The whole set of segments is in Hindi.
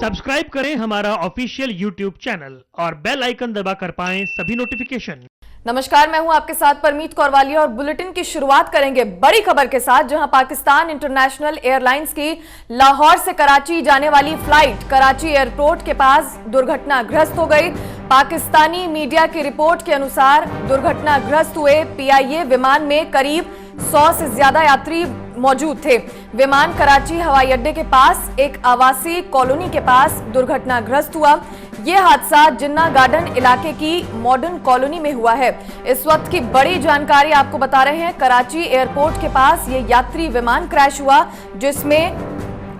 सब्सक्राइब करें हमारा ऑफिशियल यूट्यूब चैनल और बेल आइकन दबाकर पाएं सभी नोटिफिकेशन। नमस्कार, मैं हूं आपके साथ परमीत कौर वालिया और बुलेटिन की शुरुआत करेंगे बड़ी खबर के साथ, जहां पाकिस्तान इंटरनेशनल एयरलाइंस की लाहौर से कराची जाने वाली फ्लाइट कराची एयरपोर्ट के पास दुर्घटनाग्रस्त हो गई। पाकिस्तानी मीडिया की रिपोर्ट के अनुसार दुर्घटनाग्रस्त हुए पीआईए विमान में करीब 100 से ज्यादा यात्री मौजूद थे। विमान कराची हवाई अड्डे के पास एक आवासीय कॉलोनी के पास दुर्घटनाग्रस्त हुआ। यह हादसा जिन्ना गार्डन इलाके की मॉडर्न कॉलोनी में हुआ है। इस वक्त की बड़ी जानकारी आपको बता रहे हैं। कराची एयरपोर्ट के पास यह यात्री विमान क्रैश हुआ, जिसमें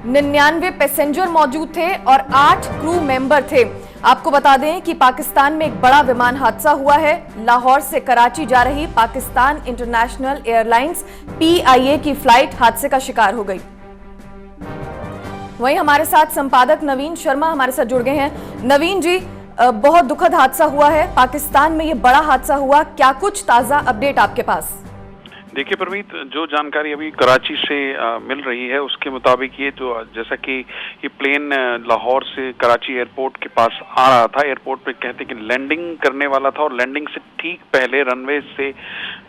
99 पैसेंजर मौजूद थे और 8 क्रू मेंबर थे। आपको बता दें कि पाकिस्तान में एक बड़ा विमान हादसा हुआ है। लाहौर से कराची जा रही पाकिस्तान इंटरनेशनल एयरलाइंस पीआईए की फ्लाइट हादसे का शिकार हो गई। वहीं हमारे साथ संपादक नवीन शर्मा हमारे साथ जुड़ गए हैं। नवीन जी, बहुत दुखद हादसा हुआ है, पाकिस्तान में ये बड़ा हादसा हुआ, क्या कुछ ताजा अपडेट आपके पास? देखिए परमीत, जो जानकारी अभी कराची से मिल रही है उसके मुताबिक ये जो जैसा कि ये प्लेन लाहौर से कराची एयरपोर्ट के पास आ रहा था, एयरपोर्ट पे कहते कि लैंडिंग करने वाला था और लैंडिंग से ठीक पहले, रनवे से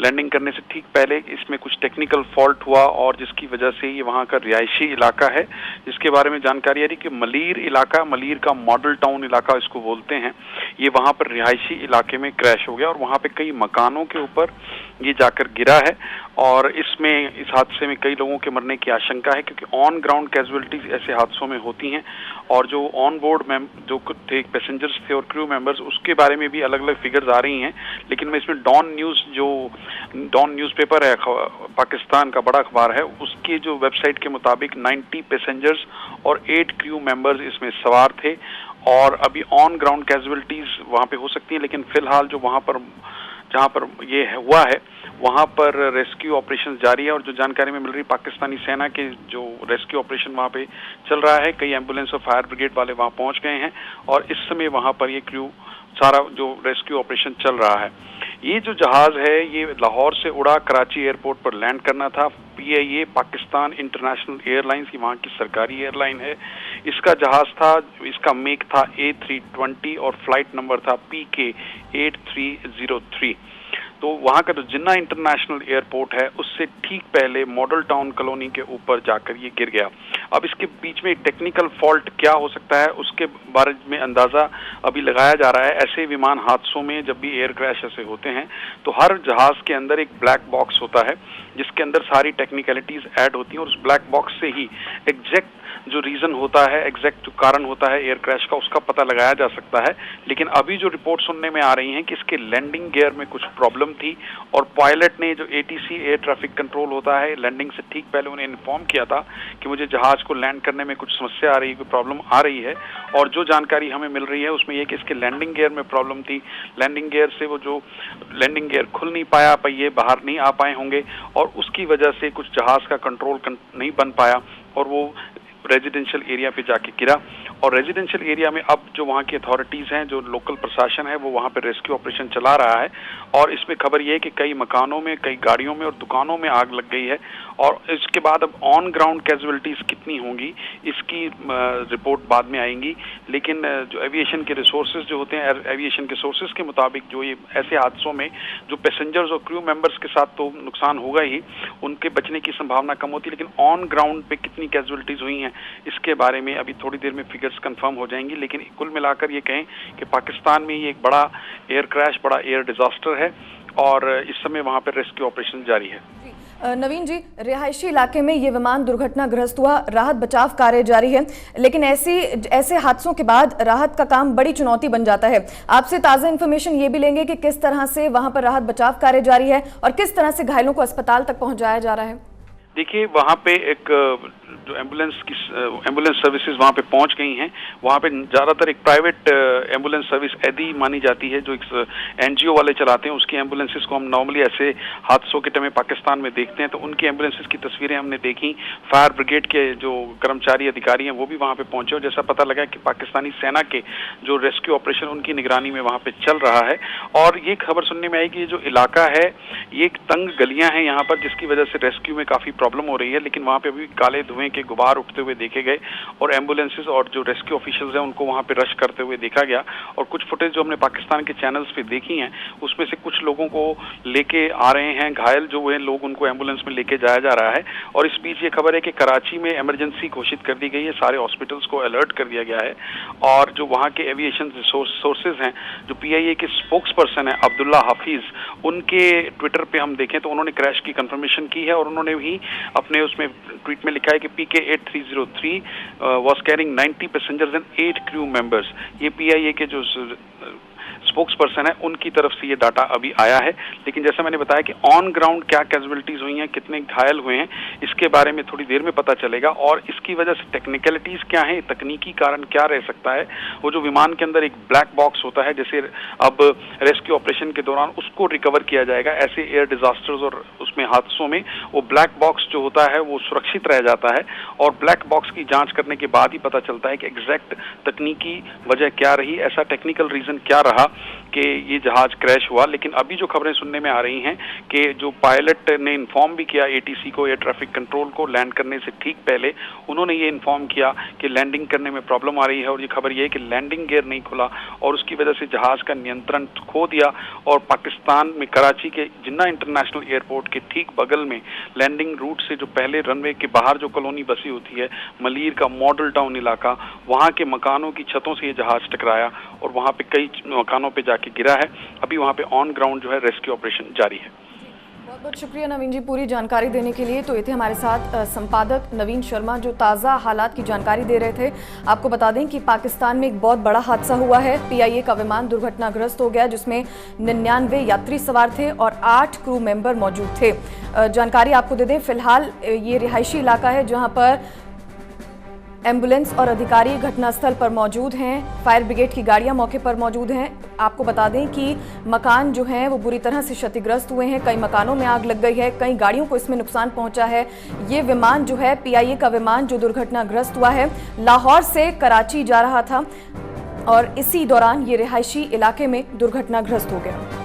लैंडिंग करने से ठीक पहले इसमें कुछ टेक्निकल फॉल्ट हुआ और जिसकी वजह से ये वहाँ का रिहायशी इलाका है, जिसके बारे में जानकारी आ रही कि मलीर इलाका, मलीर का मॉडल टाउन इलाका इसको बोलते हैं, ये वहाँ पर रिहायशी इलाके में क्रैश हो गया और वहाँ पे कई मकानों के ऊपर ये जाकर गिरा है। और इसमें इस हादसे में कई लोगों के मरने की आशंका है, क्योंकि ऑन ग्राउंड कैजुअलिटीज ऐसे हादसों में होती हैं और जो ऑन बोर्ड में जो थे पैसेंजर्स थे और क्रू मेंबर्स, उसके बारे में भी अलग अलग फिगर्स आ रही हैं। लेकिन मैं इसमें डॉन न्यूज़पेपर है, पाकिस्तान का बड़ा अखबार है, उसके जो वेबसाइट के मुताबिक 90 पैसेंजर्स और 8 क्रू मेंबर्स इसमें सवार थे और अभी ऑन ग्राउंड कैजुअलिटीज वहाँ पे हो सकती हैं। लेकिन फिलहाल जो वहाँ पर जहाँ पर ये हुआ है वहाँ पर रेस्क्यू ऑपरेशन जारी है और जो जानकारी में मिल रही पाकिस्तानी सेना के जो रेस्क्यू ऑपरेशन वहाँ पे चल रहा है, कई एम्बुलेंस और फायर ब्रिगेड वाले वहाँ पहुँच गए हैं और इस समय वहाँ पर ये क्रू सारा जो रेस्क्यू ऑपरेशन चल रहा है। ये जो जहाज है ये लाहौर से उड़ा कराची एयरपोर्ट पर लैंड करना था। पीआईए पाकिस्तान इंटरनेशनल एयरलाइंस की वहाँ की सरकारी एयरलाइन है। इसका जहाज था, इसका मेक था A320 और फ्लाइट नंबर था PK 8303। तो वहाँ का जो जिन्ना इंटरनेशनल एयरपोर्ट है उससे ठीक पहले मॉडल टाउन कॉलोनी के ऊपर जाकर ये गिर गया। अब इसके बीच में टेक्निकल फॉल्ट क्या हो सकता है उसके बारे में अंदाज़ा अभी लगाया जा रहा है। ऐसे विमान हादसों में जब भी एयर क्रैश ऐसे होते हैं तो हर जहाज़ के अंदर एक ब्लैक बॉक्स होता है जिसके अंदर सारी टेक्निकलिटीज़ ऐड होती हैं और उस ब्लैक बॉक्स से ही एग्जैक्ट जो रीज़न होता है, एग्जैक्ट जो कारण होता है एयर क्रैश का, उसका पता लगाया जा सकता है। लेकिन अभी जो रिपोर्ट सुनने में आ रही हैं कि इसके लैंडिंग गियर में कुछ प्रॉब्लम थी और पायलट ने, जो ATC एयर ट्रैफिक कंट्रोल होता है, लैंडिंग से ठीक पहले उन्हें इन्फॉर्म किया था कि मुझे जहाज़ को लैंड करने में कुछ समस्या आ रही है, कोई प्रॉब्लम आ रही है। और जो जानकारी हमें मिल रही है उसमें यह कि इसके लैंडिंग गियर में प्रॉब्लम थी। लैंडिंग गियर से वो जो लैंडिंग गियर खुल नहीं पाया, पहिए बाहर नहीं आ पाए होंगे और उसकी वजह से कुछ जहाज़ का कंट्रोल नहीं बन पाया और वो रेजिडेंशियल एरिया पे जाके गिरा। और रेजिडेंशियल एरिया में अब जो वहाँ की अथॉरिटीज़ हैं, जो लोकल प्रशासन है, वो वहाँ पे रेस्क्यू ऑपरेशन चला रहा है। और इसमें खबर ये है कि कई मकानों में, कई गाड़ियों में और दुकानों में आग लग गई है और इसके बाद अब ऑन ग्राउंड कैजुअलिटीज़ कितनी होंगी इसकी रिपोर्ट बाद में आएंगी। लेकिन जो एविएशन के रिसोर्सेज जो होते हैं, एविएशन के सोर्सेज के मुताबिक जो ये ऐसे हादसों में जो पैसेंजर्स और क्रू मेंबर्स के साथ तो नुकसान होगा ही, उनके बचने की संभावना कम होती है। लेकिन ऑन ग्राउंड पे कितनी कैजुअलिटीज़ हुई हैं इसके बारे में अभी थोड़ी देर में फिगर्स कंफर्म हो जाएंगी। लेकिन कुल मिलाकर ये कहें कि पाकिस्तान में ये एक बड़ा एयर क्रैश, बड़ा एयर डिजास्टर है और इस समय वहाँ पर रेस्क्यू ऑपरेशन जारी है। नवीन जी, रिहायशी इलाके में ये विमान दुर्घटनाग्रस्त हुआ, राहत बचाव कार्य जारी है, लेकिन ऐसे हादसों के बाद राहत का काम बड़ी चुनौती बन जाता है। आपसे ताज़ा इन्फॉर्मेशन ये भी लेंगे कि किस तरह से वहां पर राहत बचाव कार्य जारी है और किस तरह से घायलों को अस्पताल तक पहुंचाया जा रहा है। देखिए, वहाँ पे एक जो एम्बुलेंस सर्विसेज वहाँ पे पहुँच गई हैं। वहाँ पे ज़्यादातर एक प्राइवेट एम्बुलेंस सर्विस एदी मानी जाती है जो एक NGO वाले चलाते हैं। उसकी एम्बुलेंसेज को हम नॉर्मली ऐसे हादसों के टाइम में पाकिस्तान में देखते हैं, तो उनकी एम्बुलेंसेज की तस्वीरें हमने देखी। फायर ब्रिगेड के जो कर्मचारी अधिकारी हैं वो भी वहाँ पे पहुँचे और जैसा पता लगा कि पाकिस्तानी सेना के जो रेस्क्यू ऑपरेशन उनकी निगरानी में वहाँ पे चल रहा है। और ये खबर सुनने में आई कि ये जो इलाका है ये एक तंग गलियाँ हैं यहाँ पर, जिसकी वजह से रेस्क्यू में काफ़ी प्रॉब्लम हो रही है। लेकिन वहाँ पे अभी काले धुएं के गुबार उठते हुए देखे गए और एम्बुलेंसेज और जो रेस्क्यू ऑफिशियल्स हैं उनको वहाँ पे रश करते हुए देखा गया। और कुछ फुटेज जो हमने पाकिस्तान के चैनल्स पे देखी हैं उसमें से कुछ लोगों को लेके आ रहे हैं, घायल जो हुए लोग उनको एम्बुलेंस में लेके जाया जा रहा है। और इस बीच ये खबर है कि कराची में इमरजेंसी घोषित कर दी गई है, सारे हॉस्पिटल्स को अलर्ट कर दिया गया है। और जो वहाँ के एविएशन सोर्सेज हैं, जो PIA के स्पोक्स पर्सन है अब्दुल्ला हाफिज, उनके ट्विटर पे हम देखें तो उन्होंने क्रैश की कंफर्मेशन की है और उन्होंने भी अपने उसमें ट्वीट में लिखा है कि PK8303 was carrying 90 passengers and 8 crew members. ये PIA के जो स्पोक्स पर्सन है उनकी तरफ से ये डाटा अभी आया है। लेकिन जैसा मैंने बताया कि ऑन ग्राउंड क्या कैजुअलिटीज हुई हैं, कितने घायल हुए हैं, इसके बारे में थोड़ी देर में पता चलेगा। और इसकी वजह से टेक्निकलिटीज क्या है, तकनीकी कारण क्या रह सकता है। वो जो विमान के अंदर एक ब्लैक बॉक्स होता है, जैसे अब रेस्क्यू ऑपरेशन के दौरान उसको रिकवर किया जाएगा, ऐसे एयर डिजास्टर्स और उसमें हादसों में वो ब्लैक बॉक्स जो होता है वो सुरक्षित रह जाता है। और ब्लैक बॉक्स की जांच करने के बाद ही पता चलता है कि एग्जैक्ट तकनीकी वजह क्या रही, ऐसा टेक्निकल रीजन क्या रहा कि ये जहाज क्रैश हुआ। लेकिन अभी जो खबरें सुनने में आ रही हैं कि जो पायलट ने इन्फॉर्म भी किया ATC को, एयर ट्रैफिक कंट्रोल को, लैंड करने से ठीक पहले उन्होंने ये इन्फॉर्म किया कि लैंडिंग करने में प्रॉब्लम आ रही है। और ये खबर ये है कि लैंडिंग गियर नहीं खुला और उसकी वजह से जहाज का नियंत्रण खो दिया और पाकिस्तान में कराची के जिन्ना इंटरनेशनल एयरपोर्ट के ठीक बगल में लैंडिंग रूट से जो पहले रनवे के बाहर जो कॉलोनी बसी होती है, मलीर का मॉडल टाउन इलाका, वहाँ के मकानों की छतों से ये जहाज टकराया और वहाँ पे कई मकानों पे जाके गिरा है। अभी वहाँ पे ऑन ग्राउंड जो है रेस्क्यू ऑपरेशन जारी है। बहुत बहुत शुक्रिया नवीन जी पूरी जानकारी देने के लिए। तो ये थे हमारे साथ संपादक नवीन शर्मा जो ताज़ा हालात की जानकारी दे रहे थे। आपको बता दें कि पाकिस्तान में एक बहुत बड़ा हादसा हुआ है। PIA का विमान दुर्घटनाग्रस्त हो गया जिसमें 99 यात्री सवार थे और 8 क्रू मेंबर मौजूद थे। जानकारी आपको दे दें, फिलहाल ये रिहायशी इलाका है जहां पर एम्बुलेंस और अधिकारी घटनास्थल पर मौजूद हैं, फायर ब्रिगेड की गाड़ियां मौके पर मौजूद हैं। आपको बता दें कि मकान जो हैं वो बुरी तरह से क्षतिग्रस्त हुए हैं, कई मकानों में आग लग गई है, कई गाड़ियों को इसमें नुकसान पहुंचा है। ये विमान जो है PIA का विमान जो दुर्घटनाग्रस्त हुआ है, लाहौर से कराची जा रहा था और इसी दौरान ये रिहायशी इलाके में दुर्घटनाग्रस्त हो गया।